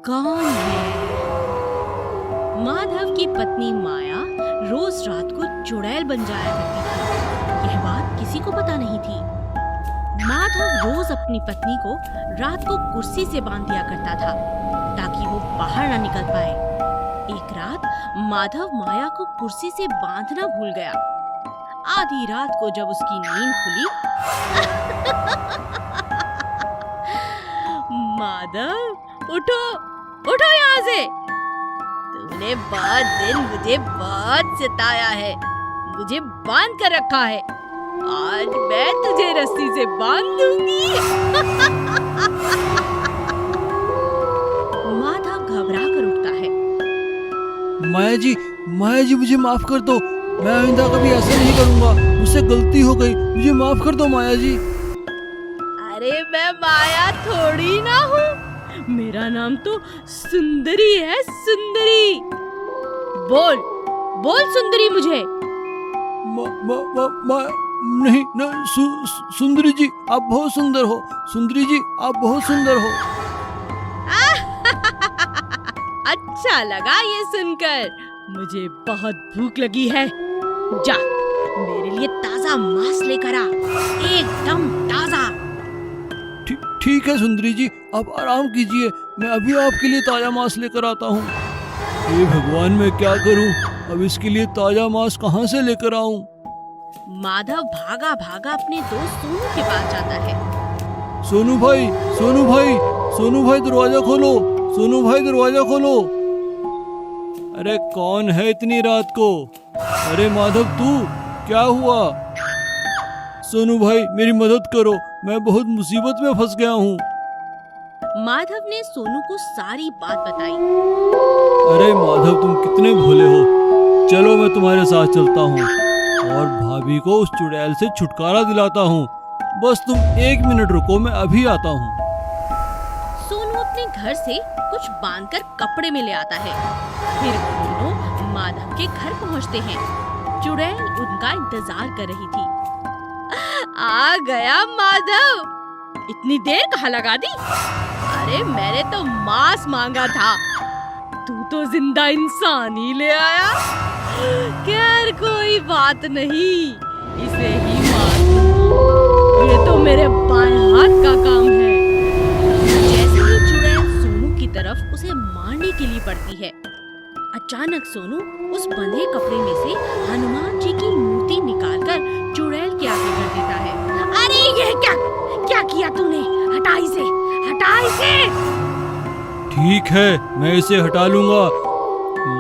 कौन है? माधव की पत्नी माया रोज रात को चुड़ैल बन जाया करती थी। यह बात किसी को पता नहीं थी। माधव रोज अपनी पत्नी को रात को कुर्सी से बांध दिया करता था ताकि वो बाहर ना निकल पाए। एक रात माधव माया को कुर्सी से बांधना भूल गया। आधी रात को जब उसकी नींद खुली माधव उठो उठो यहाँ से, तूने बहुत दिन मुझे बहुत सताया है, मुझे बांध कर रखा है, आज मैं तुझे रस्सी से बांध दूंगी। माधव घबरा कर उठता है। माया जी मुझे माफ कर दो, मैं आइंदा कभी ऐसा नहीं करूंगा, मुझसे गलती हो गई, मुझे माफ कर दो माया जी। अरे मैं माया थोड़ी ना हूँ, मेरा नाम तो सुंदरी है, सुंदरी। बोल बोल सुंदरी मुझे। नहीं सुंदरी जी आप बहुत सुंदर हो, सुंदरी जी आप बहुत सुंदर हो। अच्छा लगा ये सुनकर, मुझे बहुत भूख लगी है। जा मेरे लिए ताजा मांस लेकर आ, एकदम ताजा। ठीक है सुंदरी जी, आप आराम कीजिए, मैं अभी आपके लिए ताजा मांस लेकर आता हूँ। हे भगवान मैं क्या करूँ, अब इसके लिए ताजा मांस कहाँ से लेकर आऊँ? माधव भागा भागा अपने दोस्त सोनू के पास जाता है। सोनू भाई दरवाजा खोलो, सोनू भाई दरवाजा खोलो। अरे कौन है इतनी रात को? अरे माधव तू, क्या हुआ? सोनू भाई मेरी मदद करो, मैं बहुत मुसीबत में फंस गया हूँ। माधव ने सोनू को सारी बात बताई। अरे माधव तुम कितने भोले हो, चलो मैं तुम्हारे साथ चलता हूँ और भाभी को उस चुड़ैल से छुटकारा दिलाता हूँ। बस तुम 1 मिनट रुको, मैं अभी आता हूँ। सोनू अपने घर से कुछ बांधकर कपड़े में ले आता है। फिर दोनों माधव के घर पहुँचते हैं। चुड़ैल उनका इंतजार कर रही थी। आ गया माधव, इतनी देर कहाँ लगा दी? अरे मैंने तो मांस मांगा था, तू तो जिंदा इंसान ही ले आया। खैर कोई बात नहीं, इसे ही मार दूं। ये तो मेरे बाएं हाथ का काम है। जैसे ही चुड़ैल सोनू की तरफ उसे मारने के लिए बढ़ती है, अचानक सोनू उस बंधे कपड़े में से हनुमान जी की मूर्ति निकालकर चुड़ैल के आगे कर देता है। अरे ये क्या किया तूने? हटा इसे। ठीक है मैं इसे हटा लूंगा,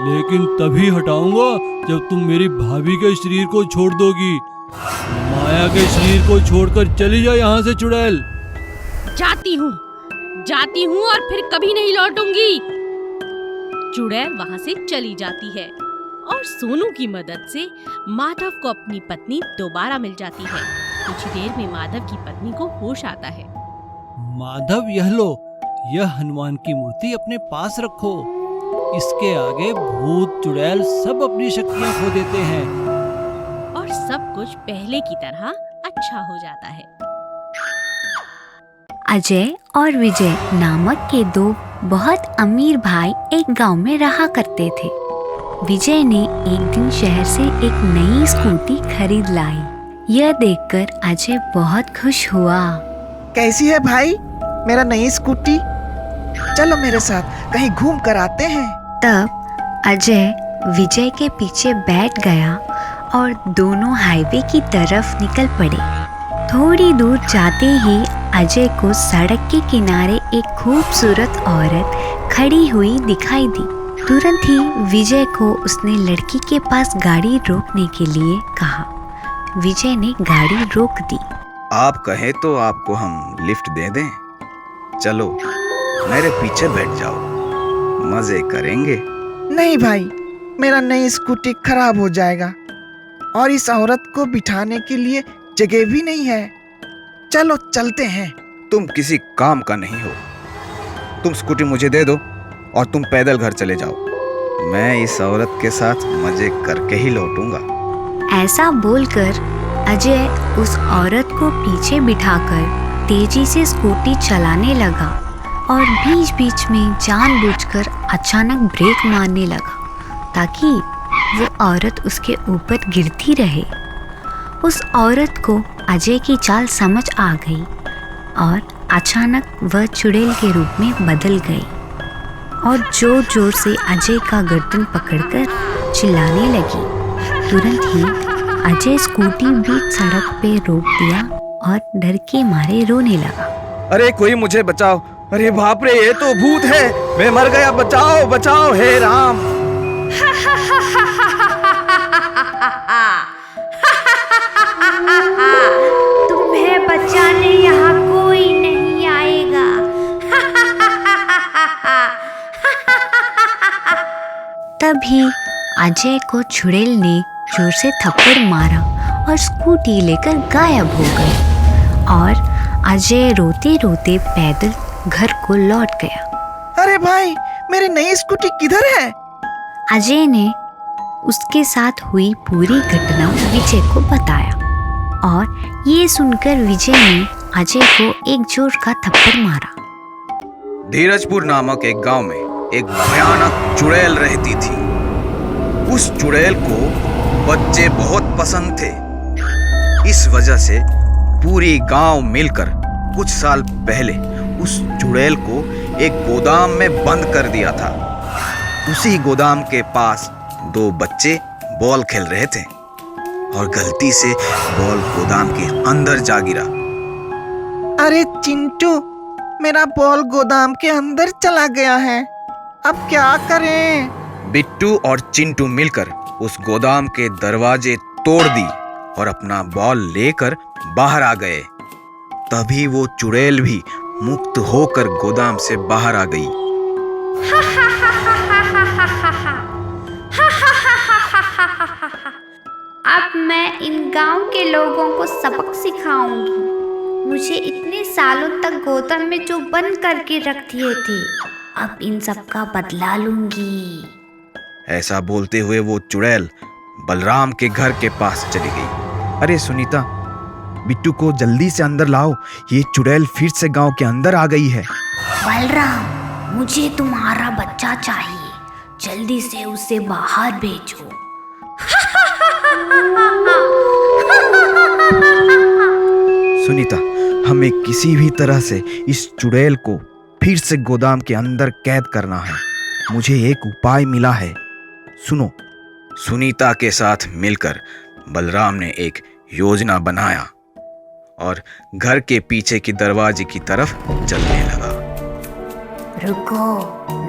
लेकिन तभी हटाऊंगा जब तुम मेरी भाभी के शरीर को छोड़ दोगी। माया के शरीर को छोड़कर चली जा यहाँ से चुड़ैल। जाती हूँ और फिर कभी नहीं लौटूंगी। चुड़ैल वहाँ से चली जाती है और सोनू की मदद से माधव को अपनी पत्नी दोबारा मिल जाती है। कुछ देर में माधव की पत्नी को होश आता है। माधव यह लो, यह हनुमान की मूर्ति अपने पास रखो, इसके आगे भूत चुड़ैल सब अपनी शक्तियाँ खो देते हैं और सब कुछ पहले की तरह अच्छा हो जाता है। अजय और विजय नामक के 2 बहुत अमीर भाई एक गांव में रहा करते थे। विजय ने एक दिन शहर से एक नई स्कूटी खरीद लाई। यह देखकर अजय बहुत खुश हुआ। कैसी है भाई मेरा नई स्कूटी? चलो मेरे साथ कहीं घूम कर आते हैं। तब अजय विजय के पीछे बैठ गया और दोनों हाईवे की तरफ निकल पड़े। थोड़ी दूर जाते ही अजय को सड़क के किनारे एक खूबसूरत औरत खड़ी हुई दिखाई दी। तुरंत ही विजय को उसने लड़की के पास गाड़ी रोकने के लिए कहा। विजय ने गाड़ी रोक दी। आप कहें तो आपको हम लिफ्ट दे दें? चलो मेरे पीछे बैठ जाओ, मजे करेंगे। नहीं भाई, मेरा नई स्कूटी खराब हो जाएगा और इस औरत को बिठाने के लिए जगह भी नहीं है। चलो चलते हैं। तुम किसी काम का नहीं हो, तुम स्कूटी मुझे दे दो और तुम पैदल घर चले जाओ। मैं इस औरत के साथ मजे करके ही लौटूंगा। ऐसा बोलकर अजय उस औरत को पीछे बिठाकर तेजी से स्कूटी चलाने लगा और बीच बीच में जानबूझकर अचानक ब्रेक मारने लगा ताकि वो औरत उसके ऊपर गिरती रहे। उस औरत को अजय की चाल समझ आ गई और अचानक वह चुड़ैल के रूप में बदल गई और जोर जोर से अजय का गर्दन पकड़कर चिल्लाने लगी। तुरंत ही अजय स्कूटी बीच सड़क पे रोक दिया और डर के मारे रोने लगा। अरे कोई मुझे बचाओ, अरे बाप रे ये तो भूत है, मैं मर गया, बचाओ बचाओ हे राम। तुम्हें बचाने यहाँ कोई नहीं आएगा। तभी अजय को चुड़ैल ने जोर से थप्पड़ मारा और स्कूटी लेकर गायब हो गई और अजय रोते रोते पैदल घर को लौट गया। अरे भाई, मेरी नई स्कूटी किधर है? अजय ने उसके साथ हुई पूरी घटना विजय को बताया और ये सुनकर विजय ने अजय को एक जोर का थप्पड़ मारा। धीरजपुर नामक एक गांव में एक भयानक चुड़ैल रहती थी। उस चुड़ैल को बच्चे बहुत पसंद थे। इस वजह से पूरी गांव मिलकर कुछ साल पहले उस चुड़ैल को एक गोदाम में बंद कर दिया था। उसी गोदाम के पास दो बच्चे बॉल खेल रहे थे और गलती से बॉल गोदाम के अंदर जा गिरा। अरे चिंटू, मेरा बॉल गोदाम के अंदर चला गया है, अब क्या करें? बिट्टू और चिंटू मिलकर उस गोदाम के दरवाजे तोड़ दी और अपना बॉल लेकर बाहर आ गए। तभी वो चुड़ैल भी मुक्त होकर गोदाम से बाहर आ गई। अब मैं इन गांव के लोगों को सबक सिखाऊंगी। मुझे इतने सालों तक गोदाम में जो बंद करके रख दिए थे, अब इन सब का बदला लूंगी। ऐसा बोलते हुए वो चुड़ैल बलराम के घर के पास चली गई। अरे सुनीता, बिट्टू को जल्दी से अंदर लाओ, ये चुड़ैल फिर से गांव के अंदर आ गई है। बलराम, मुझे तुम्हारा बच्चा चाहिए, जल्दी से उसे बाहर भेजो। सुनीता, हमें किसी भी तरह से इस चुड़ैल को फिर से गोदाम के अंदर कैद करना है। मुझे एक उपाय मिला है, सुनो। सुनीता के साथ मिलकर बलराम ने एक योजना बनाया और घर के पीछे की दरवाजे की तरफ चलने लगा। रुको,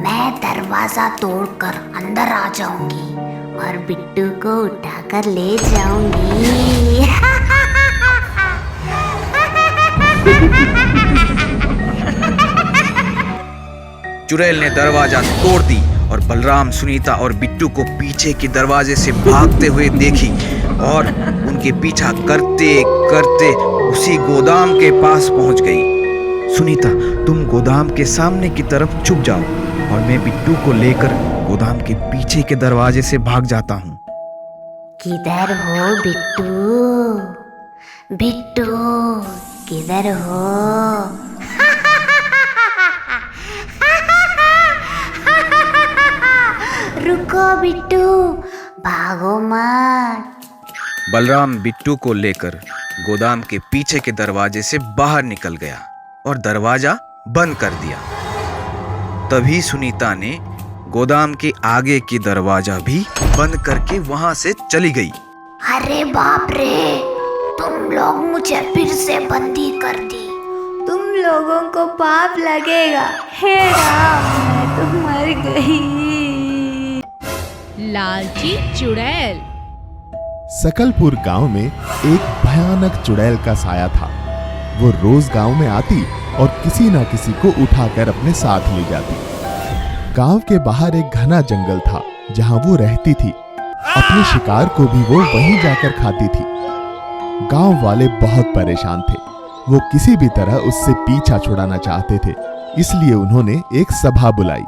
मैं दरवाजा तोड़कर अंदर आ जाऊंगी और बिट्टू को उठाकर ले जाऊंगी। चुड़ैल ने दरवाजा तोड़ दी और बलराम, सुनीता और बिट्टू को पीछे के दरवाजे से भागते हुए देखी और उनके पीछा करते करते उसी गोदाम के पास पहुंच गई। सुनीता, तुम गोदाम के सामने की तरफ छुप जाओ और मैं बिट्टू को लेकर गोदाम के पीछे के दरवाजे से भाग जाता हूँ। किधर हो बिट्टू? बिट्टू, किधर हो? रुको बिट्टू, भागो मत। बलराम बिट्टू को लेकर गोदाम के पीछे के दरवाजे से बाहर निकल गया और दरवाजा बंद कर दिया। तभी सुनीता ने गोदाम के आगे की दरवाजा भी बंद करके वहां से चली गई। अरे बाप रे, तुम लोग मुझे फिर से बंदी कर दी। तुम लोगों को पाप लगेगा। हे राम, मैं तो मर गई। लालची चुड़ैल। सकलपुर गांव में एक भयानक चुड़ैल का साया था। वो रोज गांव में आती और किसी न किसी को उठाकर अपने साथ ले जाती। गांव के बाहर एक घना जंगल था जहां वो रहती थी। अपने शिकार को भी वो वहीं जाकर खाती थी। गांव वाले बहुत परेशान थे। वो किसी भी तरह उससे पीछा छुड़ाना चाहते थे, इसलिए उन्होंने एक सभा बुलाई।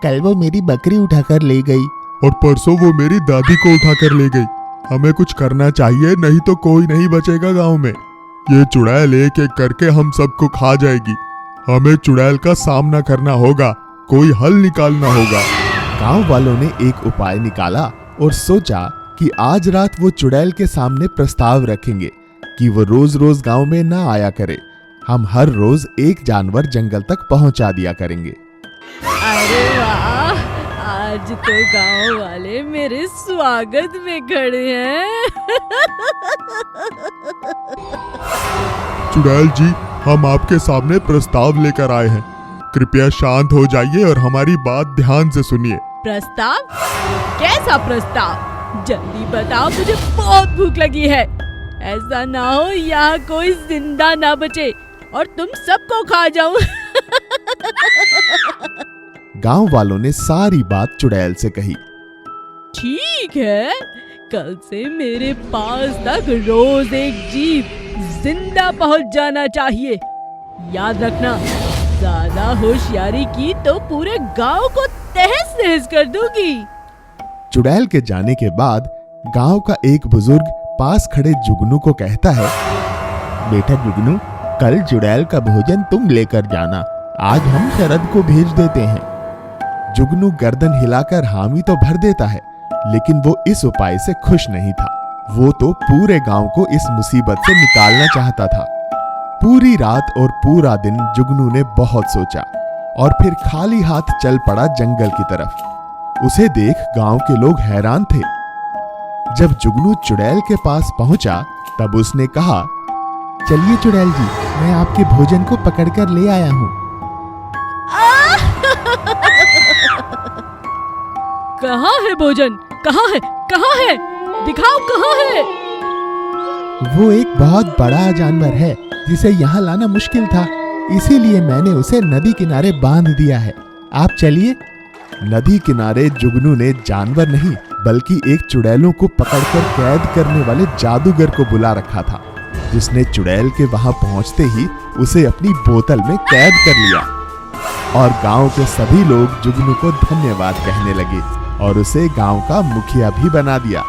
कल वो मेरी बकरी उठाकर ले गई और परसों वो मेरी दादी को उठाकर ले गई। हमें कुछ करना चाहिए, नहीं तो कोई नहीं बचेगा गांव में। ये चुड़ैल एक एक करके हम सबको खा जाएगी। हमें चुड़ैल का सामना करना होगा, कोई हल निकालना होगा। गांव वालों ने एक उपाय निकाला और सोचा कि आज रात वो चुड़ैल के सामने प्रस्ताव रखेंगे कि वो रोज रोज गांव में ना आया करे। हम हर रोज एक जानवर जंगल तक पहुंचा दिया करेंगे। अरे वाह, आज तो गांव वाले मेरे स्वागत में खड़े हैं। चुड़ैल जी, हम आपके सामने प्रस्ताव लेकर आए हैं। कृपया शांत हो जाइए और हमारी बात ध्यान से सुनिए। प्रस्ताव? कैसा प्रस्ताव? जल्दी बताओ, मुझे बहुत भूख लगी है। ऐसा ना हो यहाँ कोई जिंदा ना बचे और तुम सबको खा जाऊं। गांव वालों ने सारी बात चुड़ैल से कही। ठीक है, कल से मेरे पास तक रोज एक जीव जिंदा पहुंच जाना चाहिए। याद रखना, ज्यादा होशियारी की तो पूरे गांव को तहस नहस कर दूंगी। चुड़ैल के जाने के बाद गांव का एक बुजुर्ग पास खड़े जुगनू को कहता है, बेटा जुगनू, कल चुड़ैल का भोजन तुम लेकर जाना। आज हम शरद को भेज देते हैं। जुगनू गर्दन हिलाकर हामी तो भर देता है, लेकिन वो इस उपाय से खुश नहीं था। वो तो पूरे गांव को इस मुसीबत से निकालना चाहता था। पूरी रात और पूरा दिन जुगनू ने बहुत सोचा और फिर खाली हाथ चल पड़ा जंगल की तरफ। उसे देख गांव के लोग हैरान थे। जब जुगनू चुड़ैल के पास पहुंचा तब उसने कहा, चलिए चुड़ैल जी, मैं आपके भोजन को पकड़कर ले आया हूँ। कहाँ है भोजन? कहाँ है? कहाँ है? दिखाओ, कहाँ है? वो एक बहुत बड़ा जानवर है जिसे यहाँ लाना मुश्किल था, इसीलिए मैंने उसे नदी किनारे बांध दिया है। आप चलिए। नदी किनारे जुगनू ने जानवर नहीं बल्कि एक चुड़ैलों को पकड़कर कैद करने वाले जादूगर को बुला रखा था, जिसने चुड़ैल के वहां पहुंचते ही उसे अपनी बोतल में कैद कर लिया। और गांव के सभी लोग जुगनू को धन्यवाद कहने लगे और उसे गांव का मुखिया भी बना दिया।